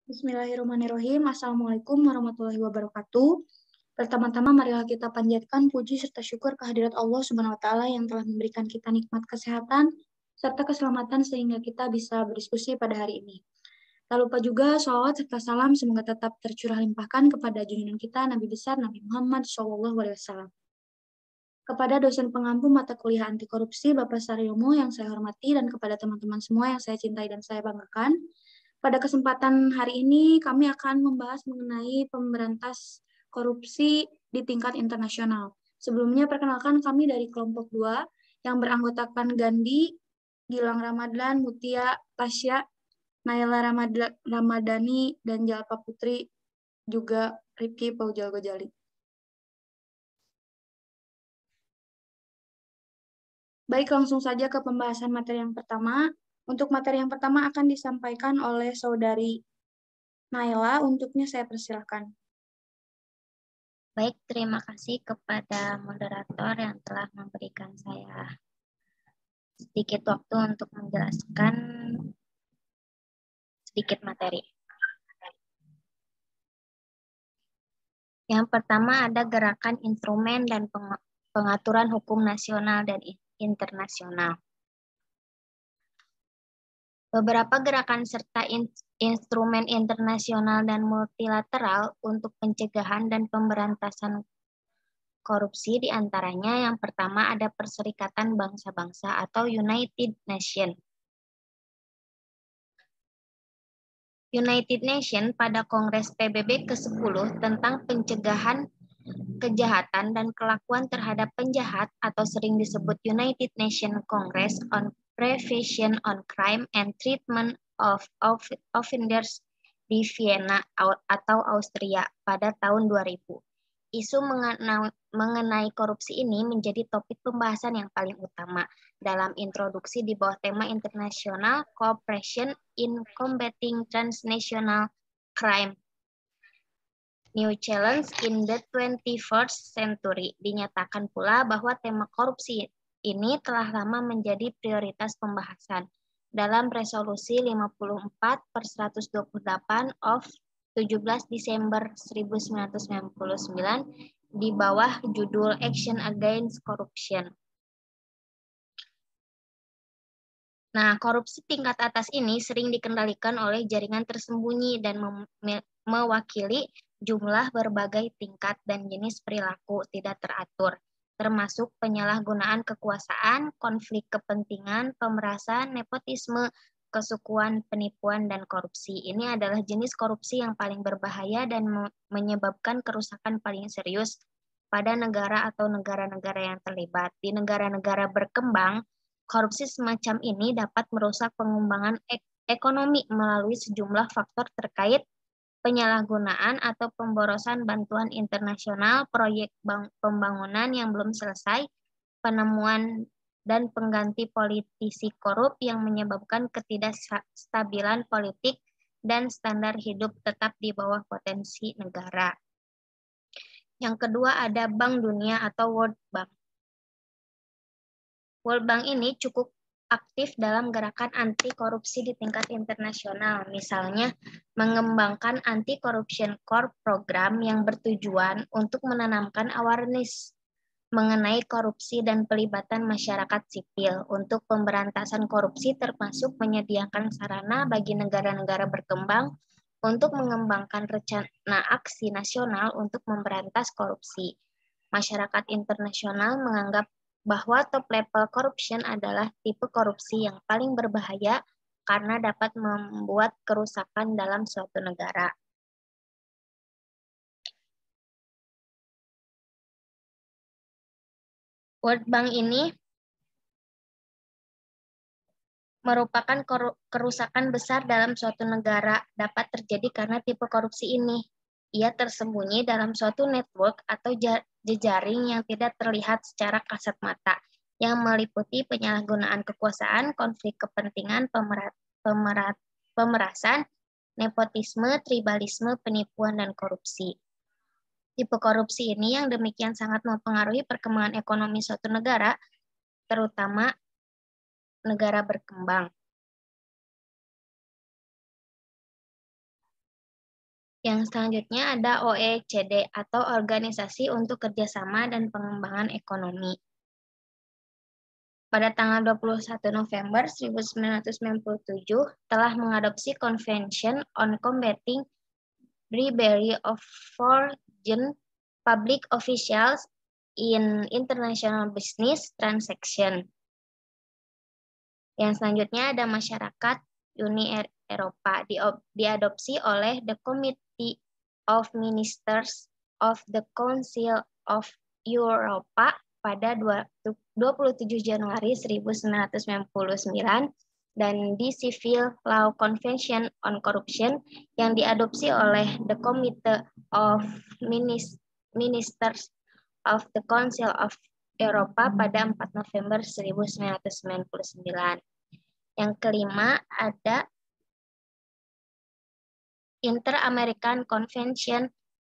Bismillahirrahmanirrahim. Assalamualaikum warahmatullahi wabarakatuh. Pertama-tama marilah kita panjatkan puji serta syukur kehadirat Allah Subhanahu wa taala yang telah memberikan kita nikmat kesehatan serta keselamatan sehingga kita bisa berdiskusi pada hari ini. Tak lupa juga sholawat serta salam semoga tetap tercurah limpahkan kepada junjungan kita Nabi besar Nabi Muhammad SAW. Kepada dosen pengampu mata kuliah anti korupsi Bapak Saryomo yang saya hormati dan kepada teman-teman semua yang saya cintai dan saya banggakan. Pada kesempatan hari ini kami akan membahas mengenai pemberantas korupsi di tingkat internasional. Sebelumnya perkenalkan kami dari kelompok 2 yang beranggotakan Gandhi, Gilang Ramadan, Mutia, Tasya, Naila Ramadhani, dan Jalpa Putri, juga Rifki Paujal Gojali. Baik, langsung saja ke pembahasan materi yang pertama. Untuk materi yang pertama akan disampaikan oleh Saudari Naila, untuknya saya persilahkan. Baik, terima kasih kepada moderator yang telah memberikan saya sedikit waktu untuk menjelaskan sedikit materi. Yang pertama ada gerakan instrumen dan pengaturan hukum nasional dan internasional. Beberapa gerakan serta instrumen internasional dan multilateral untuk pencegahan dan pemberantasan korupsi diantaranya yang pertama ada Perserikatan Bangsa-Bangsa atau United Nations. United Nations pada Kongres PBB ke-10 tentang pencegahan kejahatan dan kelakuan terhadap penjahat atau sering disebut United Nations Congress on Prevention on Crime and Treatment of Offenders di Vienna atau Austria pada tahun 2000. Isu mengenai korupsi ini menjadi topik pembahasan yang paling utama dalam introduksi di bawah tema International Cooperation in Combating Transnational Crime. New Challenge in the 21st Century. Dinyatakan pula bahwa tema korupsi ini telah lama menjadi prioritas pembahasan dalam resolusi 54/128 of 17 Desember 1999 di bawah judul Action Against Corruption. Nah, korupsi tingkat atas ini sering dikendalikan oleh jaringan tersembunyi dan mewakili jumlah berbagai tingkat dan jenis perilaku tidak teratur, termasuk penyalahgunaan kekuasaan, konflik kepentingan, pemerasan, nepotisme, kesukuan, penipuan, dan korupsi. Ini adalah jenis korupsi yang paling berbahaya dan menyebabkan kerusakan paling serius pada negara atau negara-negara yang terlibat. Di negara-negara berkembang, korupsi semacam ini dapat merusak pengembangan ekonomi melalui sejumlah faktor terkait penyalahgunaan atau pemborosan bantuan internasional, proyek pembangunan yang belum selesai, penemuan dan pengganti politisi korup yang menyebabkan ketidakstabilan politik dan standar hidup tetap di bawah potensi negara. Yang kedua ada Bank Dunia atau World Bank. World Bank ini cukup aktif dalam gerakan anti korupsi di tingkat internasional, misalnya mengembangkan Anti-Corruption Corps program yang bertujuan untuk menanamkan awareness mengenai korupsi dan pelibatan masyarakat sipil untuk pemberantasan korupsi, termasuk menyediakan sarana bagi negara-negara berkembang untuk mengembangkan rencana aksi nasional untuk memberantas korupsi. Masyarakat internasional menganggap bahwa top level corruption adalah tipe korupsi yang paling berbahaya karena dapat membuat kerusakan dalam suatu negara. World Bank ini merupakan kerusakan besar dalam suatu negara dapat terjadi karena tipe korupsi ini. Ia tersembunyi dalam suatu network atau jejaring yang tidak terlihat secara kasat mata, yang meliputi penyalahgunaan kekuasaan, konflik kepentingan, pemerasan, nepotisme, tribalisme, penipuan, dan korupsi. Tipe korupsi ini yang demikian sangat mempengaruhi perkembangan ekonomi suatu negara, terutama negara berkembang. Yang selanjutnya ada OECD atau Organisasi untuk Kerjasama dan Pengembangan Ekonomi. Pada tanggal 21 November 1997 telah mengadopsi Convention on Combating Bribery of Foreign Public Officials in International Business Transaction. Yang selanjutnya ada masyarakat Uni Eropa diadopsi oleh The Committee of Ministers of the Council of Europa pada 27 Januari 1999 dan di Civil Law Convention on Corruption yang diadopsi oleh The Committee of Ministers of the Council of Europa pada 4 November 1999. Yang kelima ada Inter-American Convention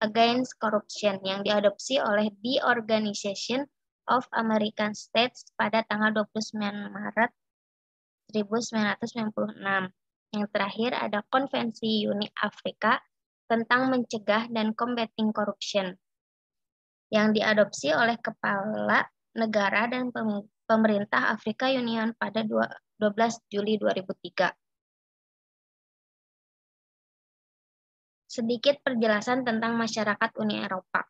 Against Corruption yang diadopsi oleh The Organization of American States pada tanggal 29 Maret 1996. Yang terakhir ada Konvensi Uni Afrika tentang mencegah dan combating corruption yang diadopsi oleh kepala negara dan pemerintah Afrika Union pada 12 Juli 2003. Sedikit penjelasan tentang masyarakat Uni Eropa.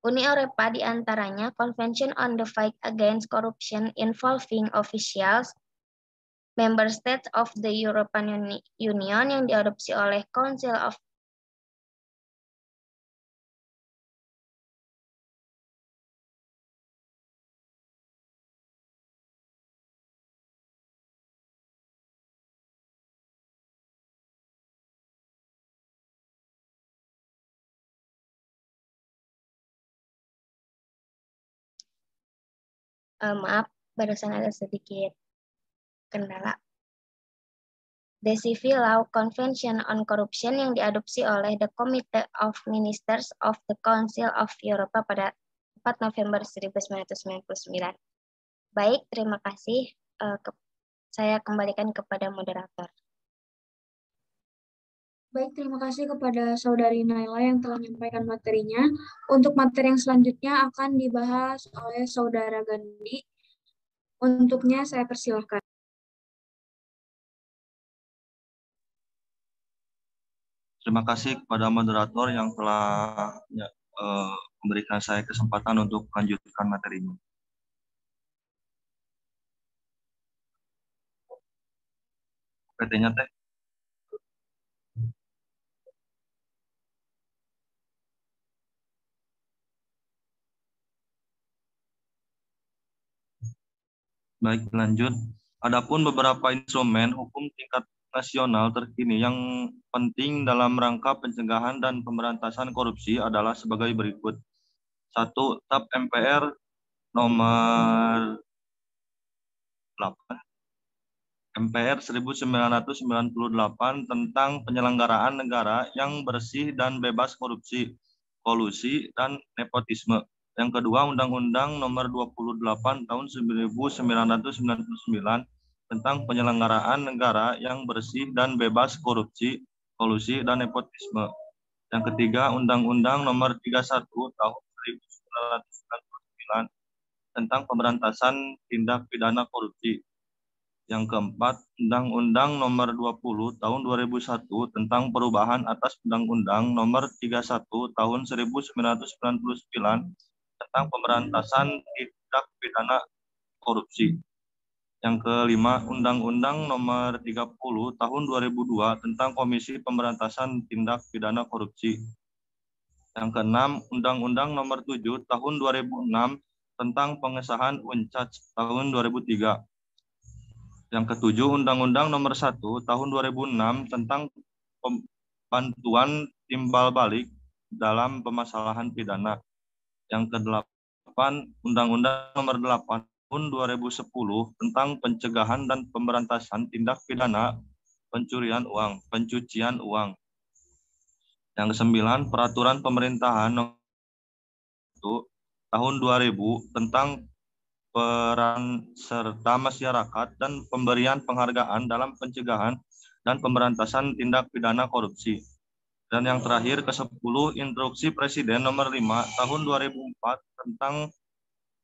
Uni Eropa diantaranya Convention on the Fight Against Corruption Involving Officials, Member States of the European Union yang diadopsi oleh Council of maaf, barusan ada sedikit kendala. The Civil Law Convention on Corruption yang diadopsi oleh The Committee of Ministers of the Council of Europe pada 4 November 1999. Baik, terima kasih. Saya kembalikan kepada moderator. Baik, terima kasih kepada Saudari Naila yang telah menyampaikan materinya. Untuk materi yang selanjutnya akan dibahas oleh Saudara Gandhi. Untuknya saya persilahkan. Terima kasih kepada moderator yang telah memberikan saya kesempatan untuk melanjutkan materinya. PT-nya teh. Baik, lanjut. Adapun beberapa instrumen hukum tingkat nasional terkini yang penting dalam rangka pencegahan dan pemberantasan korupsi adalah sebagai berikut. 1. TAP MPR nomor 8 MPR 1998 tentang penyelenggaraan negara yang bersih dan bebas korupsi, kolusi, dan nepotisme. Yang kedua, Undang-Undang Nomor 28 Tahun 1999 tentang penyelenggaraan negara yang bersih dan bebas korupsi, kolusi, dan nepotisme. Yang ketiga, Undang-Undang Nomor 31 Tahun 1999 tentang pemberantasan tindak pidana korupsi. Yang keempat, Undang-Undang Nomor 20 Tahun 2001 tentang perubahan atas Undang-Undang Nomor 31 Tahun 1999 tentang pemberantasan tindak pidana korupsi. Yang kelima, Undang-Undang Nomor 30 Tahun 2002 tentang Komisi Pemberantasan Tindak Pidana Korupsi. Yang keenam, Undang-Undang Nomor 7 Tahun 2006 tentang pengesahan UNCAC tahun 2003. Yang ketujuh, Undang-Undang Nomor 1 Tahun 2006 tentang bantuan timbal balik dalam permasalahan pidana. Yang kedelapan, Undang-Undang Nomor 8 Tahun 2010 tentang pencegahan dan pemberantasan tindak pidana pencucian uang. Yang kesembilan, Peraturan Pemerintahan Nomor 1 Tahun 2000 tentang peran serta masyarakat dan pemberian penghargaan dalam pencegahan dan pemberantasan tindak pidana korupsi. Dan yang terakhir ke-10, Instruksi Presiden nomor 5 tahun 2004 tentang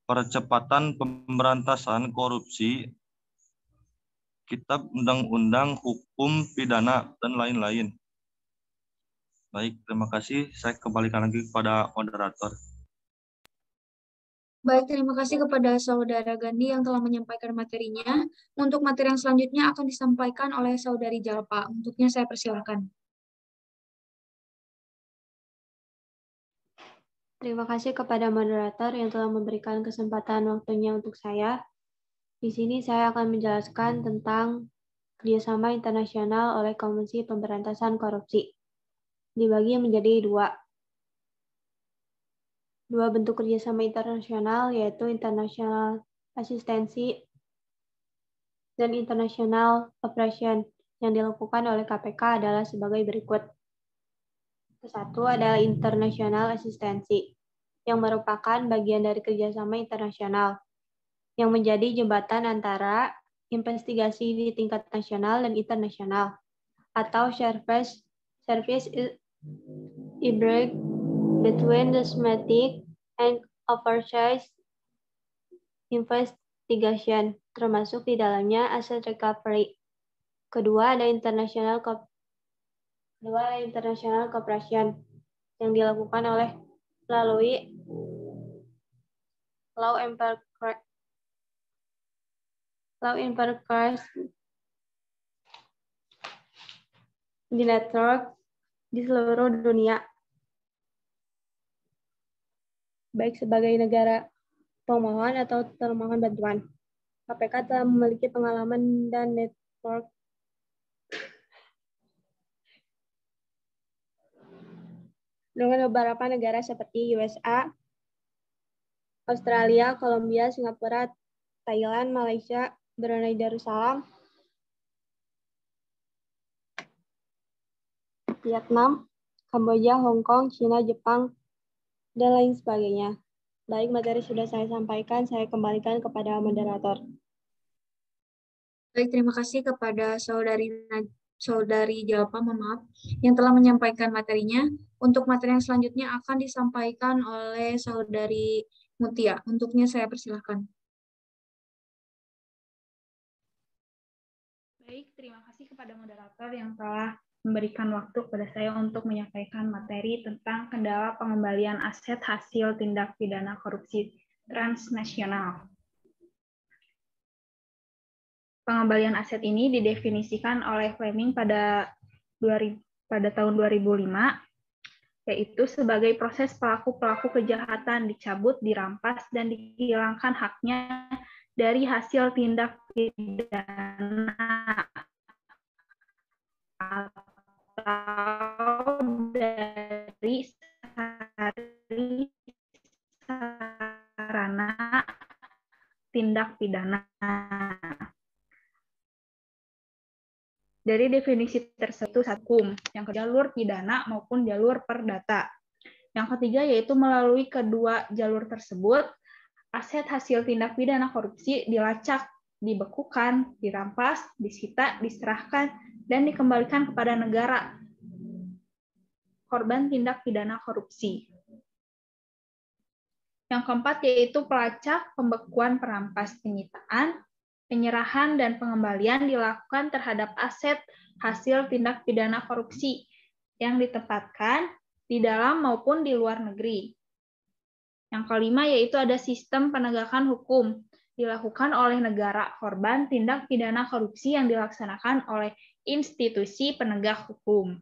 percepatan pemberantasan korupsi, Kitab Undang-Undang Hukum Pidana, dan lain-lain. Baik, terima kasih. Saya kembalikan lagi kepada moderator. Baik, terima kasih kepada Saudara Gandhi yang telah menyampaikan materinya. Untuk materi yang selanjutnya akan disampaikan oleh Saudari Jalpa. Untuknya saya persilakan. Terima kasih kepada moderator yang telah memberikan kesempatan waktunya untuk saya. Di sini saya akan menjelaskan tentang kerjasama internasional oleh Komisi Pemberantasan Korupsi. Dibagi menjadi dua bentuk kerjasama internasional, yaitu international asistensi dan international operation. Yang dilakukan oleh KPK adalah sebagai berikut. Satu adalah international asistensi, yang merupakan bagian dari kerjasama internasional, yang menjadi jembatan antara investigasi di tingkat nasional dan internasional, atau service hybrid between the systematic and oversized investigation, termasuk di dalamnya asset recovery. Kedua ada international cooperation yang dilakukan melalui law enforcement di network di seluruh dunia, baik sebagai negara pemohon atau termohon bantuan. KPK telah memiliki pengalaman dan network dengan beberapa negara seperti USA, Australia, Kolombia, Singapura, Thailand, Malaysia, Brunei Darussalam, Vietnam, Kamboja, Hong Kong, China, Jepang, dan lain sebagainya. Baik, materi sudah saya sampaikan, saya kembalikan kepada moderator. Baik, terima kasih kepada Saudari Jalpa, yang telah menyampaikan materinya. Untuk materi yang selanjutnya akan disampaikan oleh Saudari Mutia. Untuknya saya persilahkan. Baik, terima kasih kepada moderator yang telah memberikan waktu kepada saya untuk menyampaikan materi tentang kendala pengembalian aset hasil tindak pidana korupsi transnasional. Pengembalian aset ini didefinisikan oleh Fleming pada tahun 2005, yaitu sebagai proses pelaku-pelaku kejahatan dicabut, dirampas, dan dihilangkan haknya dari hasil tindak pidana atau dari sarana tindak pidana. Dari definisi tersebut, hukum yang ke jalur pidana maupun jalur perdata. Yang ketiga yaitu melalui kedua jalur tersebut, aset hasil tindak pidana korupsi dilacak, dibekukan, dirampas, disita, diserahkan, dan dikembalikan kepada negara korban tindak pidana korupsi. Yang keempat yaitu pelacak, pembekuan, perampas, penyitaan, penyerahan, dan pengembalian dilakukan terhadap aset hasil tindak pidana korupsi yang ditempatkan di dalam maupun di luar negeri. Yang kelima yaitu ada sistem penegakan hukum dilakukan oleh negara korban tindak pidana korupsi yang dilaksanakan oleh institusi penegak hukum.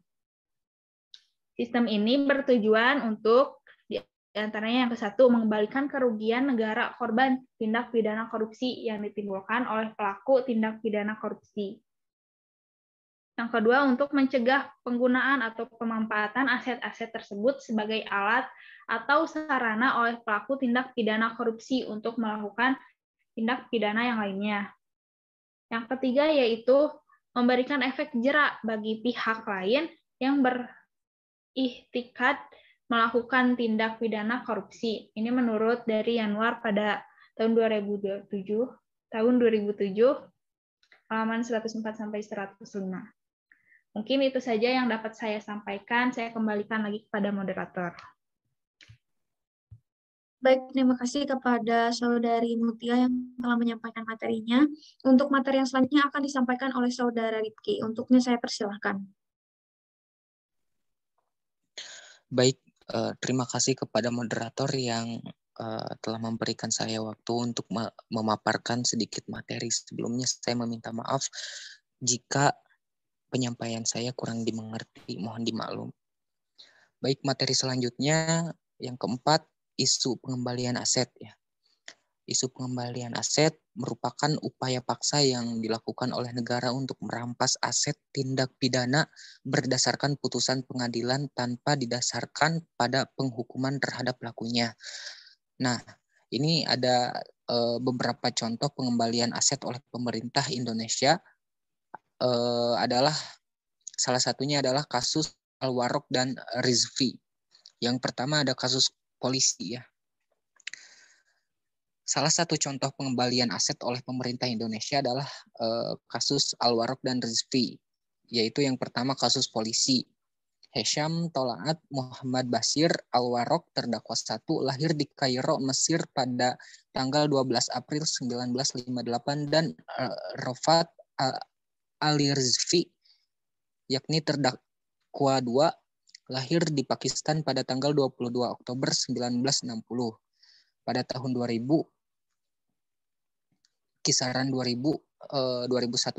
Sistem ini bertujuan untuk diantaranya yang ke-1, mengembalikan kerugian negara korban tindak pidana korupsi yang ditimbulkan oleh pelaku tindak pidana korupsi. Yang kedua, untuk mencegah penggunaan atau pemanfaatan aset-aset tersebut sebagai alat atau sarana oleh pelaku tindak pidana korupsi untuk melakukan tindak pidana yang lainnya. Yang ketiga, yaitu memberikan efek jerak bagi pihak lain yang berikhtikat melakukan tindak pidana korupsi. Ini menurut dari Yanwar pada tahun 2007, halaman 104 sampai 105. Mungkin itu saja yang dapat saya sampaikan. Saya kembalikan lagi kepada moderator. Baik, terima kasih kepada Saudari Mutia yang telah menyampaikan materinya. Untuk materi yang selanjutnya akan disampaikan oleh Saudara Rifki. Untuknya saya persilahkan. Baik, terima kasih kepada moderator yang telah memberikan saya waktu untuk memaparkan sedikit materi. Sebelumnya saya meminta maaf jika penyampaian saya kurang dimengerti, mohon dimaklum. Baik, materi selanjutnya yang keempat, isu pengembalian aset ya. Isu pengembalian aset merupakan upaya paksa yang dilakukan oleh negara untuk merampas aset tindak pidana berdasarkan putusan pengadilan tanpa didasarkan pada penghukuman terhadap pelakunya. Nah, ini ada beberapa contoh pengembalian aset oleh pemerintah Indonesia. Adalah salah satunya adalah kasus Al-Waroq dan Rizvi. Yang pertama ada kasus polisi ya. Salah satu contoh pengembalian aset oleh pemerintah Indonesia adalah kasus Al-Waroq dan Rizvi, yaitu yang pertama kasus polisi. Hesham Tolaat Muhammad Basir Al-Waroq terdakwa 1 lahir di Kairo, Mesir pada tanggal 12 April 1958 dan Rofat Ali Rizvi yakni terdakwa 2 lahir di Pakistan pada tanggal 22 Oktober 1960. Pada tahun 2000, kisaran 2001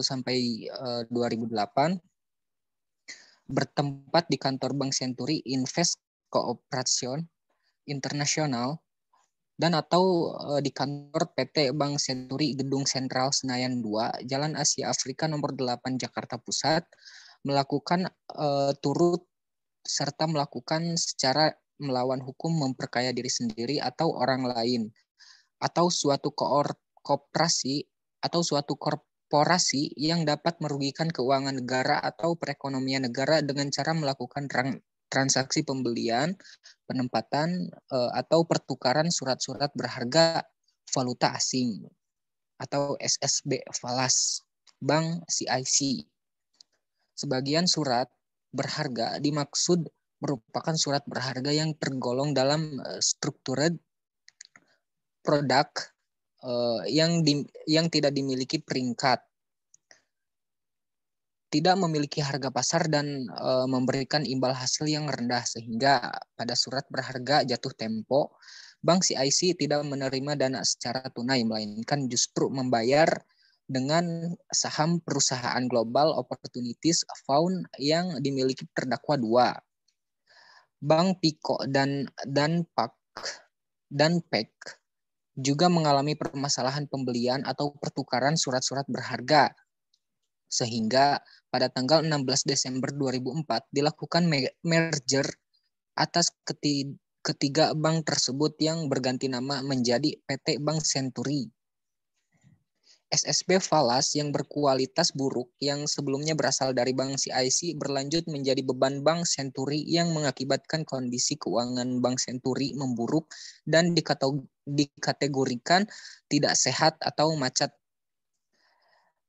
sampai 2008, bertempat di kantor Bank Senturi Invest Cooperation Internasional dan atau di kantor PT Bank Senturi Gedung Sentral Senayan 2, Jalan Asia Afrika nomor 8 Jakarta Pusat, melakukan turut serta melakukan secara melawan hukum memperkaya diri sendiri atau orang lain atau suatu koperasi atau suatu korporasi yang dapat merugikan keuangan negara atau perekonomian negara dengan cara melakukan transaksi pembelian, penempatan atau pertukaran surat-surat berharga valuta asing atau SSB falas Bank CIC. Sebagian surat berharga dimaksud merupakan surat berharga yang tergolong dalam structured produk yang tidak dimiliki peringkat, tidak memiliki harga pasar dan memberikan imbal hasil yang rendah, sehingga pada surat berharga jatuh tempo, Bank CIC tidak menerima dana secara tunai, melainkan justru membayar dengan saham perusahaan Global Opportunities Fund yang dimiliki terdakwa 2. Bank Pico dan PEC juga mengalami permasalahan pembelian atau pertukaran surat-surat berharga, sehingga pada tanggal 16 Desember 2004 dilakukan merger atas ketiga bank tersebut yang berganti nama menjadi PT Bank Senturi. SSB falas yang berkualitas buruk yang sebelumnya berasal dari Bank CIC berlanjut menjadi beban Bank Senturi yang mengakibatkan kondisi keuangan Bank Senturi memburuk dan dikategorikan tidak sehat atau macet.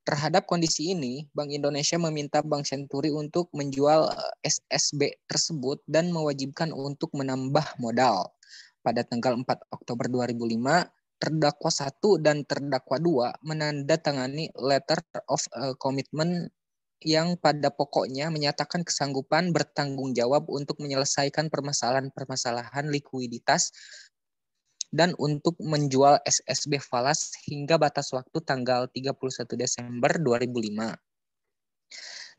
Terhadap kondisi ini, Bank Indonesia meminta Bank Senturi untuk menjual SSB tersebut dan mewajibkan untuk menambah modal. Pada tanggal 4 Oktober 2005, terdakwa 1 dan terdakwa 2 menandatangani letter of commitment yang pada pokoknya menyatakan kesanggupan bertanggung jawab untuk menyelesaikan permasalahan likuiditas dan untuk menjual SSB falas hingga batas waktu tanggal 31 Desember 2005.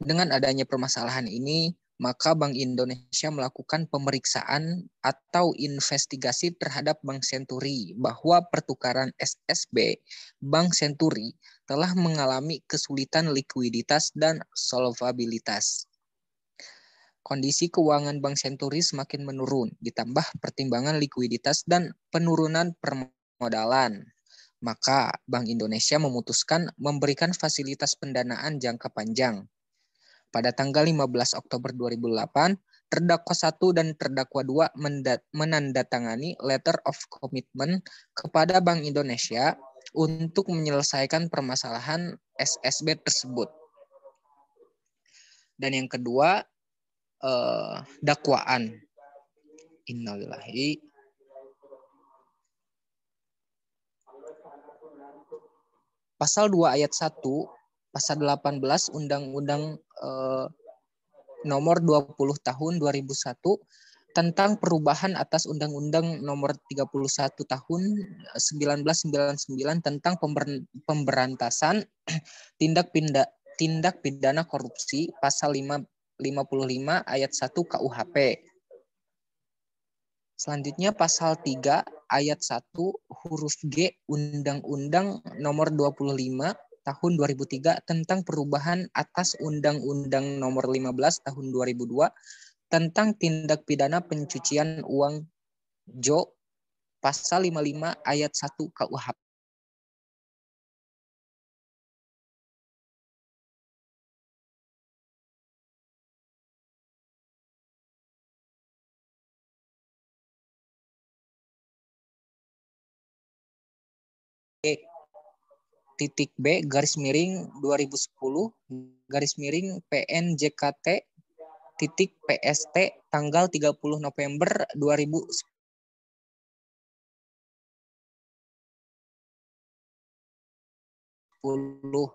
Dengan adanya permasalahan ini, maka Bank Indonesia melakukan pemeriksaan atau investigasi terhadap Bank Senturi bahwa pertukaran SSB Bank Senturi telah mengalami kesulitan likuiditas dan solvabilitas. Kondisi keuangan Bank Senturi semakin menurun, ditambah pertimbangan likuiditas dan penurunan permodalan. Maka Bank Indonesia memutuskan memberikan fasilitas pendanaan jangka panjang. Pada tanggal 15 Oktober 2008, terdakwa 1 dan terdakwa 2 menandatangani letter of commitment kepada Bank Indonesia untuk menyelesaikan permasalahan SSB tersebut. Dan yang kedua, dakwaan. Innalillahi. Pasal 2 ayat 1, pasal 18 Undang-Undang nomor 20 tahun 2001 tentang perubahan atas Undang-Undang nomor 31 tahun 1999 tentang pemberantasan tindak pidana korupsi pasal 55 ayat 1 KUHP. Selanjutnya pasal 3 ayat 1 huruf G Undang-Undang nomor 25 tahun 2003 tentang perubahan atas Undang-Undang nomor 15 tahun 2002 tentang tindak pidana pencucian uang JO pasal 55 ayat 1 KUHP. Titik B garis miring 2010 garis miring PNJKT titik PST tanggal 30 November 2010.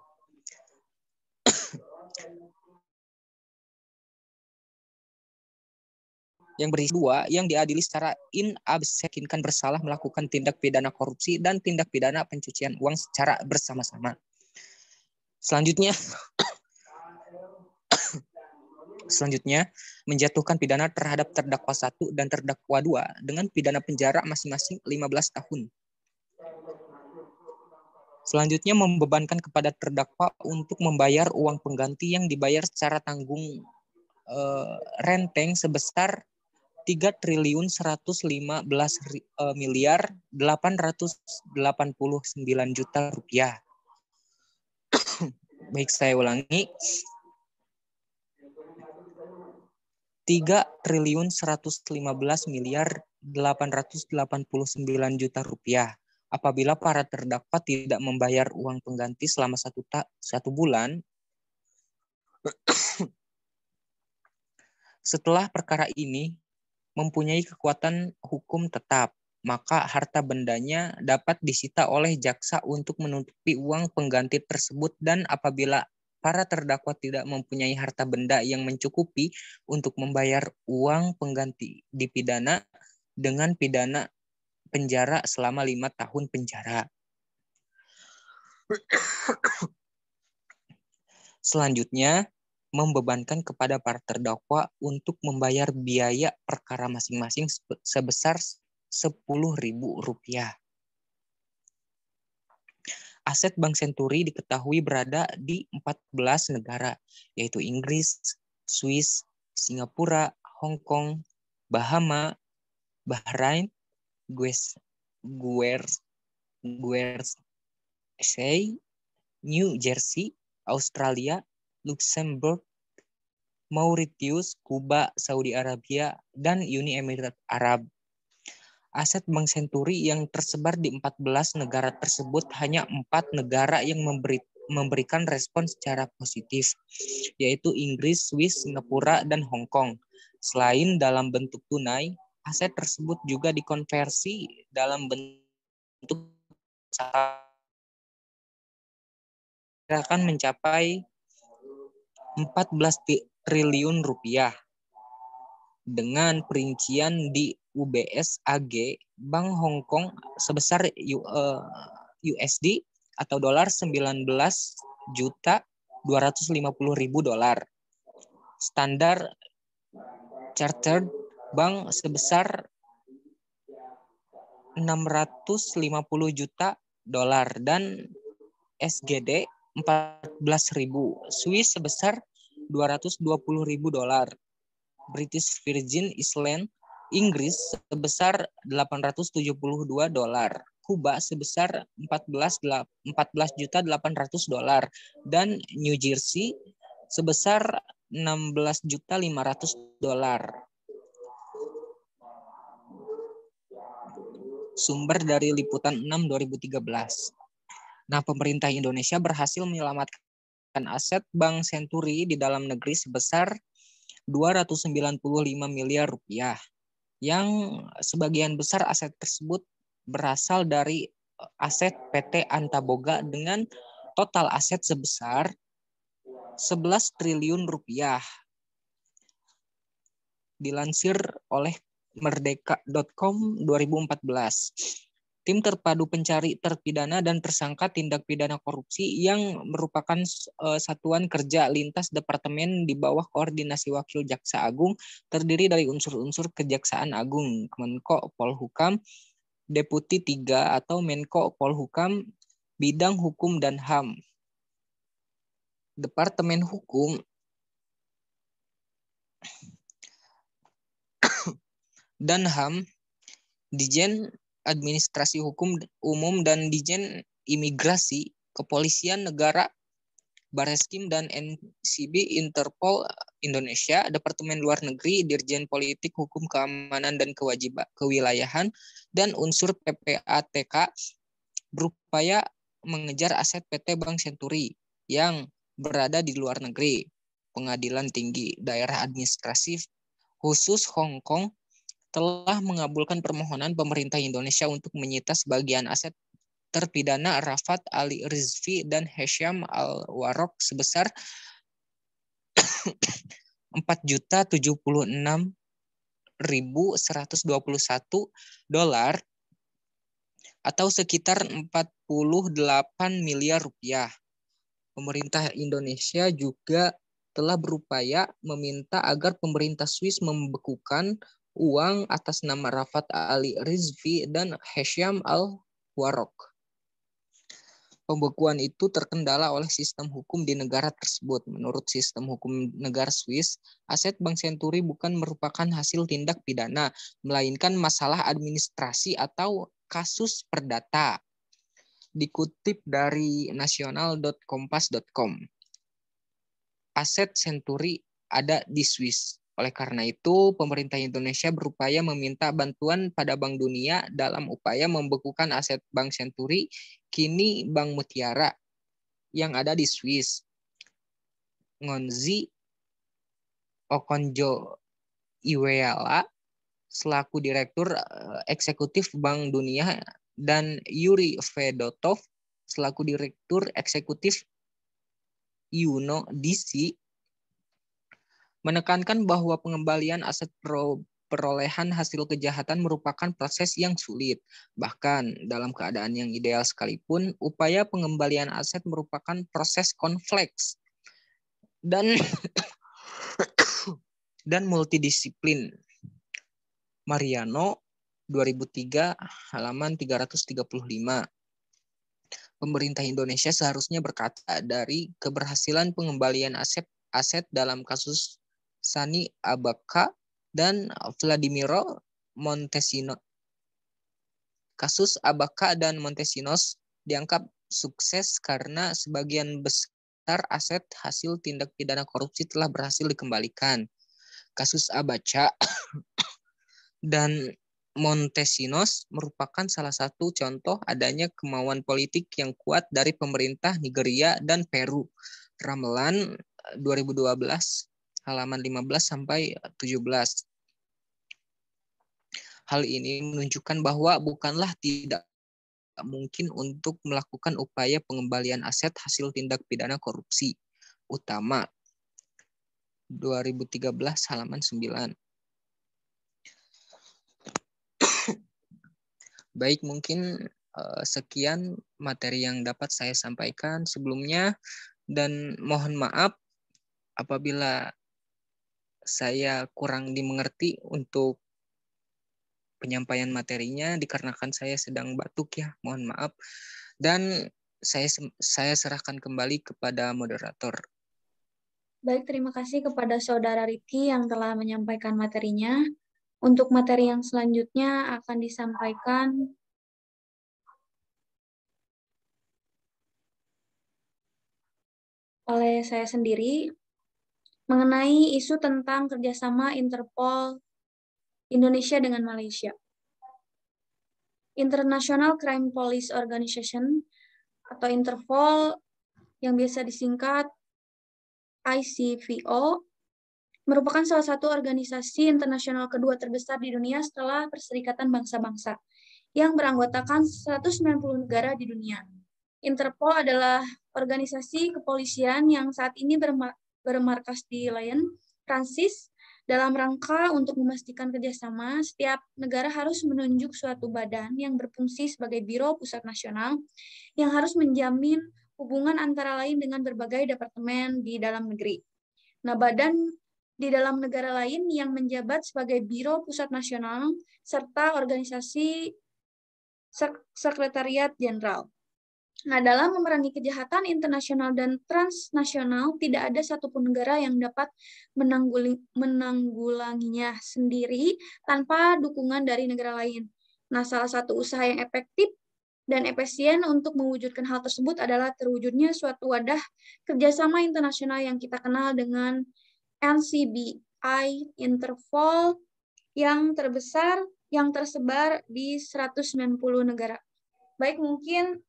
Yang berisi 2 yang diadili secara in absentia bersalah melakukan tindak pidana korupsi dan tindak pidana pencucian uang secara bersama-sama. Selanjutnya, menjatuhkan pidana terhadap terdakwa 1 dan terdakwa 2 dengan pidana penjara masing-masing 15 tahun. Selanjutnya, membebankan kepada terdakwa untuk membayar uang pengganti yang dibayar secara tanggung renteng sebesar 3.111.889 rupiah. Baik, saya ulangi. 3.115.889 rupiah. Apabila para terdakwa tidak membayar uang pengganti selama satu bulan, setelah perkara ini mempunyai kekuatan hukum tetap, maka harta bendanya dapat disita oleh jaksa untuk menutupi uang pengganti tersebut, dan apabila para terdakwa tidak mempunyai harta benda yang mencukupi untuk membayar uang pengganti, dipidana dengan pidana penjara selama 5 tahun penjara. Selanjutnya, membebankan kepada para terdakwa untuk membayar biaya perkara masing-masing sebesar Rp10.000. Aset Bank Senturi diketahui berada di 14 negara, yaitu Inggris, Swiss, Singapura, Hong Kong, Bahama, Bahrain, Guernsey, New Jersey, Australia, Luxembourg, Mauritius, Kuba, Saudi Arabia, dan Uni Emirat Arab. Aset Bank Senturi yang tersebar di 14 negara tersebut hanya 4 negara yang memberikan respon secara positif, yaitu Inggris, Swiss, Singapura, dan Hong Kong. Selain dalam bentuk tunai, aset tersebut juga dikonversi dalam bentuk akan mencapai 14 triliun rupiah. Dengan perincian di UBS AG, Bank Hong Kong sebesar USD atau dolar 19.250.000 dolar. Standar Chartered Bank sebesar 650 juta dolar dan SGD 14.000, Swiss sebesar 220.000 dolar. British Virgin Islands, Inggris sebesar 872 dolar, Kuba sebesar 14.800 dolar, dan New Jersey sebesar 16.500 dolar. Sumber dari Liputan 6 2013. Nah, pemerintah Indonesia berhasil menyelamatkan aset Bank Senturi di dalam negeri sebesar 295 miliar rupiah, yang sebagian besar aset tersebut berasal dari aset PT Antaboga dengan total aset sebesar 11 triliun rupiah. Dilansir oleh merdeka.com 2014. Tim terpadu pencari terpidana dan tersangka tindak pidana korupsi yang merupakan satuan kerja lintas departemen di bawah koordinasi Wakil Jaksa Agung terdiri dari unsur-unsur Kejaksaan Agung, Kemenko Polhukam, Deputi 3 atau Menko Polhukam, Bidang Hukum dan HAM, Departemen Hukum, dan HAM, Dijen Administrasi Hukum Umum dan Dijen Imigrasi, Kepolisian Negara, Bareskrim dan NCB, Interpol Indonesia, Departemen Luar Negeri, Dirjen Politik Hukum Keamanan dan Kewilayahan, dan unsur PPATK berupaya mengejar aset PT Bank Senturi yang berada di luar negeri. Pengadilan Tinggi Daerah Administratif Khusus Hong Kong telah mengabulkan permohonan pemerintah Indonesia untuk menyita sebagian aset terpidana Rafat Ali Rizvi dan Hesham Al-Warok sebesar 4.076.121 dolar atau sekitar 48 miliar rupiah. Pemerintah Indonesia juga telah berupaya meminta agar pemerintah Swiss membekukan uang atas nama Rafat Ali Rizvi dan Hesham Al-Warok. Pembekuan itu terkendala oleh sistem hukum di negara tersebut. Menurut sistem hukum negara Swiss, aset Bank Senturi bukan merupakan hasil tindak pidana, melainkan masalah administrasi atau kasus perdata. Dikutip dari nasional.kompas.com. Aset Senturi ada di Swiss. Oleh karena itu, pemerintah Indonesia berupaya meminta bantuan pada Bank Dunia dalam upaya membekukan aset Bank Senturi, kini Bank Mutiara, yang ada di Swiss. Ngonzi Okonjo-Iweala selaku Direktur Eksekutif Bank Dunia dan Yuri Fedotov selaku Direktur Eksekutif UNODC menekankan bahwa pengembalian aset perolehan hasil kejahatan merupakan proses yang sulit. Bahkan dalam keadaan yang ideal sekalipun, upaya pengembalian aset merupakan proses kompleks dan multidisiplin. Mariano 2003 halaman 335. Pemerintah Indonesia seharusnya berkata dari keberhasilan pengembalian aset dalam kasus Sani Abacha dan Vladimiro Montesinos. Kasus Abacha dan Montesinos dianggap sukses karena sebagian besar aset hasil tindak pidana korupsi telah berhasil dikembalikan. Kasus Abacha dan Montesinos merupakan salah satu contoh adanya kemauan politik yang kuat dari pemerintah Nigeria dan Peru. Ramelan 2012 halaman 15 sampai 17. Hal ini menunjukkan bahwa bukanlah tidak mungkin untuk melakukan upaya pengembalian aset hasil tindak pidana korupsi. Utama 2013 halaman 9. Baik, mungkin sekian materi yang dapat saya sampaikan sebelumnya, dan mohon maaf apabila saya kurang dimengerti untuk penyampaian materinya dikarenakan saya sedang batuk ya, mohon maaf. Dan saya serahkan kembali kepada moderator. Baik, terima kasih kepada Saudara Riki yang telah menyampaikan materinya. Untuk materi yang selanjutnya akan disampaikan oleh saya sendiri mengenai isu tentang kerjasama Interpol Indonesia dengan Malaysia. International Crime Police Organization atau Interpol yang biasa disingkat ICVO merupakan salah satu organisasi internasional kedua terbesar di dunia setelah Perserikatan Bangsa-Bangsa yang beranggotakan 190 negara di dunia. Interpol adalah organisasi kepolisian yang saat ini bermarkas di Lyon, Prancis. Dalam rangka untuk memastikan kerjasama, setiap negara harus menunjuk suatu badan yang berfungsi sebagai Biro Pusat Nasional yang harus menjamin hubungan antara lain dengan berbagai departemen di dalam negeri. Nah, badan di dalam negara lain yang menjabat sebagai Biro Pusat Nasional serta organisasi Sekretariat Jenderal. Nah, dalam memerangi kejahatan internasional dan transnasional, tidak ada satupun negara yang dapat menanggulanginya sendiri tanpa dukungan dari negara lain. Nah, salah satu usaha yang efektif dan efisien untuk mewujudkan hal tersebut adalah terwujudnya suatu wadah kerjasama internasional yang kita kenal dengan NCBI Interpol yang terbesar yang tersebar di 190 negara. Baik, mungkin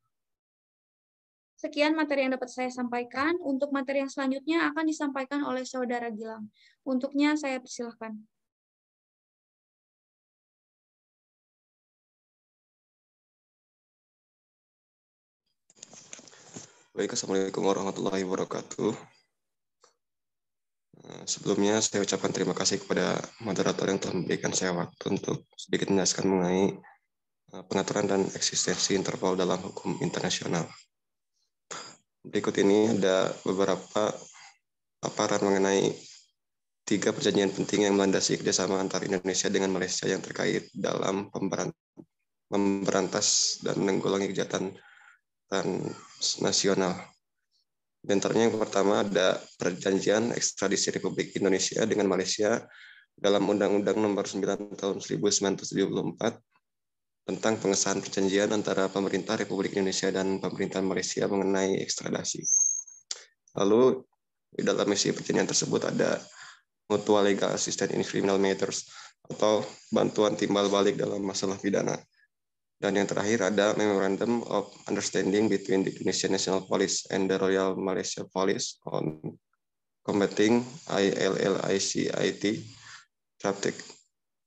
sekian materi yang dapat saya sampaikan. Untuk materi yang selanjutnya akan disampaikan oleh Saudara Gilang. Untuknya saya persilahkan. Baik, Assalamualaikum warahmatullahi wabarakatuh. Sebelumnya saya ucapkan terima kasih kepada moderator yang telah memberikan saya waktu untuk sedikit menjelaskan mengenai pengaturan dan eksistensi Interpol dalam hukum internasional. Berikut ini ada beberapa paparan mengenai 3 perjanjian penting yang melandasi kerjasama antara Indonesia dengan Malaysia yang terkait dalam memberantas dan menanggulangi kejahatan transnasional. Di antaranya yang pertama ada perjanjian ekstradisi Republik Indonesia dengan Malaysia dalam Undang-Undang Nomor 9 Tahun 1974 tentang pengesahan perjanjian antara pemerintah Republik Indonesia dan pemerintah Malaysia mengenai ekstradisi. Lalu di dalam isi perjanjian tersebut ada Mutual Legal Assistance in Criminal Matters atau bantuan timbal balik dalam masalah pidana. Dan yang terakhir ada Memorandum of Understanding between the Indonesian National Police and the Royal Malaysia Police on combating ILLICIT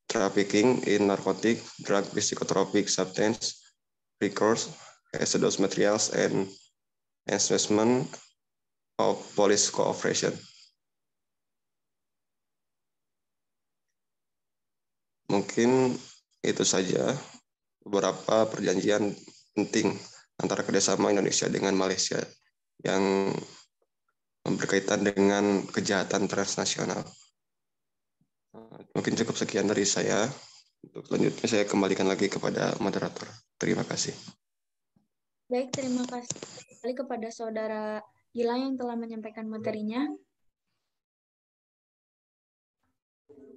trafficking in narcotic, drug, psychotropic substance, precursors, hazardous materials, and enhancement of police cooperation. Mungkin itu saja beberapa perjanjian penting antara kerjasama Indonesia dengan Malaysia yang berkaitan dengan kejahatan transnasional. Mungkin cukup sekian dari saya. Untuk selanjutnya saya kembalikan lagi kepada moderator. Terima kasih. Baik, terima kasih kembali kepada Saudara Gilang yang telah menyampaikan materinya.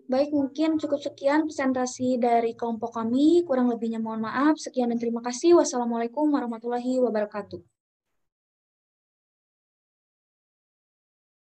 Baik, mungkin cukup sekian presentasi dari kelompok kami. Kurang lebihnya mohon maaf. Sekian dan terima kasih. Wassalamualaikum warahmatullahi wabarakatuh.